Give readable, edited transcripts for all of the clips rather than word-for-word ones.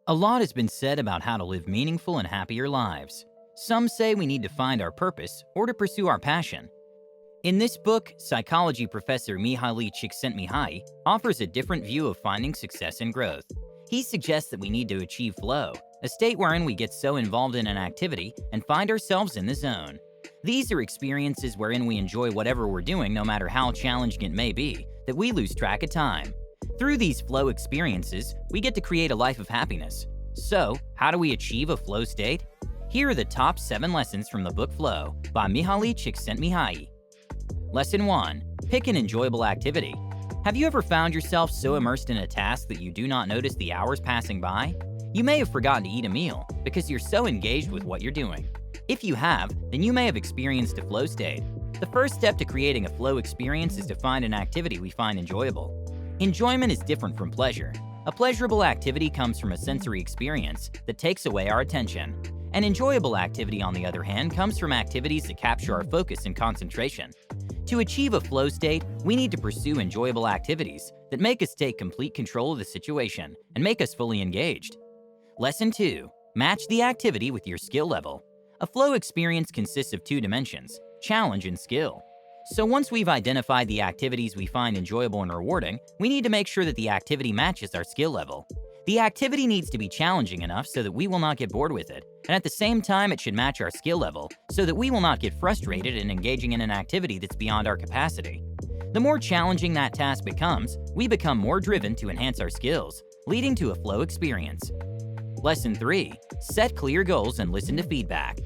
A lot has been said about how to live meaningful and happier lives. Some say we need to find our purpose or to pursue our passion. In this book, psychology professor Mihaly Csikszentmihalyi offers a different view of finding success and growth. He suggests that we need to achieve flow, a state wherein we get so involved in an activity and find ourselves in the zone. These are experiences wherein we enjoy whatever we're doing, no matter how challenging it may be, that we lose track of time. Through these flow experiences, we get to create a life of happiness. So, how do we achieve a flow state? Here are the top 7 lessons from the book Flow by Mihaly Csikszentmihalyi. Lesson 1. Pick an enjoyable activity. Have you ever found yourself so immersed in a task that you do not notice the hours passing by? You may have forgotten to eat a meal because you're so engaged with what you're doing. If you have, then you may have experienced a flow state. The first step to creating a flow experience is to find an activity we find enjoyable. Enjoyment is different from pleasure. A pleasurable activity comes from a sensory experience that takes away our attention. An enjoyable activity, on the other hand, comes from activities that capture our focus and concentration. To achieve a flow state, we need to pursue enjoyable activities that make us take complete control of the situation and make us fully engaged. Lesson 2. Match the activity with your skill level. A flow experience consists of 2 dimensions, challenge and skill. So once we've identified the activities we find enjoyable and rewarding, we need to make sure that the activity matches our skill level. The activity needs to be challenging enough so that we will not get bored with it, and at the same time it should match our skill level so that we will not get frustrated in engaging in an activity that's beyond our capacity. The more challenging that task becomes, we become more driven to enhance our skills, leading to a flow experience. Lesson 3. Set clear goals and listen to feedback.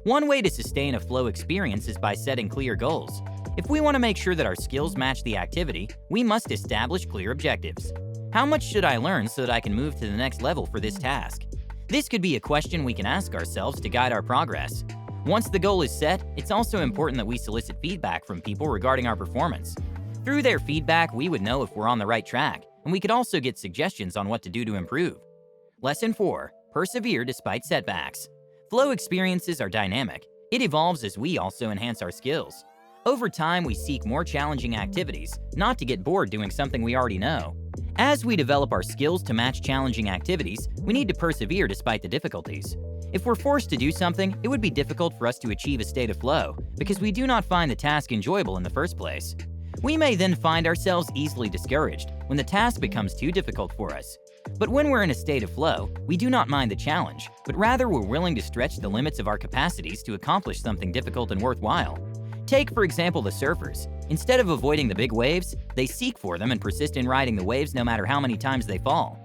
One way to sustain a flow experience is by setting clear goals. If we want to make sure that our skills match the activity, we must establish clear objectives. How much should I learn so that I can move to the next level for this task? This could be a question we can ask ourselves to guide our progress. Once the goal is set, it's also important that we solicit feedback from people regarding our performance. Through their feedback, we would know if we're on the right track, and we could also get suggestions on what to do to improve. Lesson 4. Persevere despite setbacks. Flow experiences are dynamic. It evolves as we also enhance our skills. Over time, we seek more challenging activities, not to get bored doing something we already know. As we develop our skills to match challenging activities, we need to persevere despite the difficulties. If we're forced to do something, it would be difficult for us to achieve a state of flow because we do not find the task enjoyable in the first place. We may then find ourselves easily discouraged when the task becomes too difficult for us. But when we're in a state of flow, we do not mind the challenge, but rather we're willing to stretch the limits of our capacities to accomplish something difficult and worthwhile. Take, for example, the surfers. Instead of avoiding the big waves, they seek for them and persist in riding the waves no matter how many times they fall.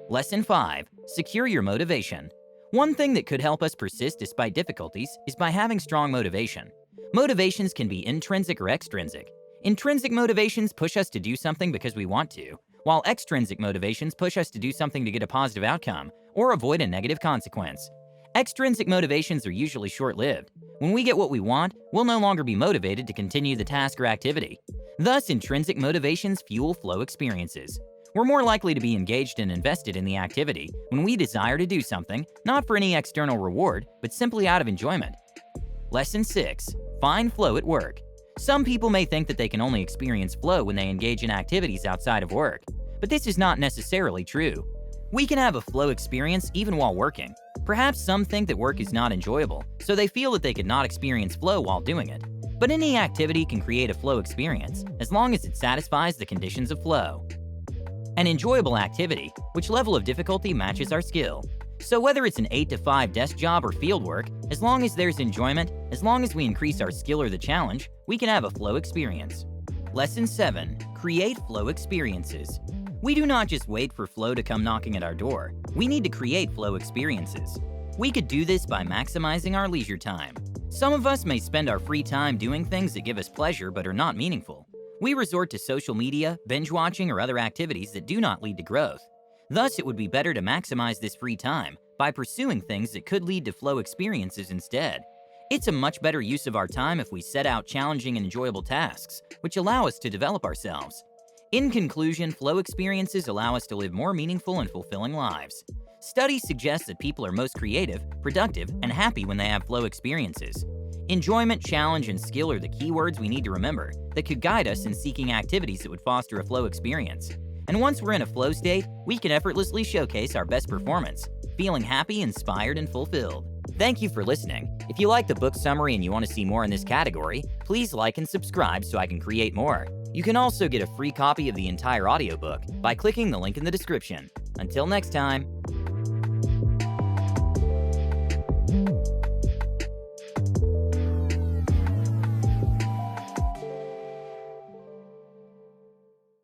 Lesson 5. Secure your motivation. One thing that could help us persist despite difficulties is by having strong motivation. Motivations can be intrinsic or extrinsic. Intrinsic motivations push us to do something because we want to, while extrinsic motivations push us to do something to get a positive outcome or avoid a negative consequence. Extrinsic motivations are usually short-lived. When we get what we want, we'll no longer be motivated to continue the task or activity. Thus, intrinsic motivations fuel flow experiences. We're more likely to be engaged and invested in the activity when we desire to do something, not for any external reward, but simply out of enjoyment. Lesson 6. Find flow at work. Some people may think that they can only experience flow when they engage in activities outside of work, but this is not necessarily true. We can have a flow experience even while working. Perhaps some think that work is not enjoyable, so they feel that they could not experience flow while doing it. But any activity can create a flow experience, as long as it satisfies the conditions of flow. An enjoyable activity, which level of difficulty matches our skill. So whether it's an 8 to 5 desk job or field work, as long as there's enjoyment, as long as we increase our skill or the challenge, we can have a flow experience. Lesson 7. Create flow experiences. We do not just wait for flow to come knocking at our door. We need to create flow experiences. We could do this by maximizing our leisure time. Some of us may spend our free time doing things that give us pleasure but are not meaningful. We resort to social media, binge watching, or other activities that do not lead to growth. Thus, it would be better to maximize this free time by pursuing things that could lead to flow experiences instead. It's a much better use of our time if we set out challenging and enjoyable tasks, which allow us to develop ourselves. In conclusion, flow experiences allow us to live more meaningful and fulfilling lives. Studies suggest that people are most creative, productive, and happy when they have flow experiences. Enjoyment, challenge, and skill are the key words we need to remember that could guide us in seeking activities that would foster a flow experience. And once we're in a flow state, we can effortlessly showcase our best performance, feeling happy, inspired, and fulfilled. Thank you for listening. If you like the book summary and you want to see more in this category, please like and subscribe so I can create more. You can also get a free copy of the entire audiobook by clicking the link in the description. Until next time.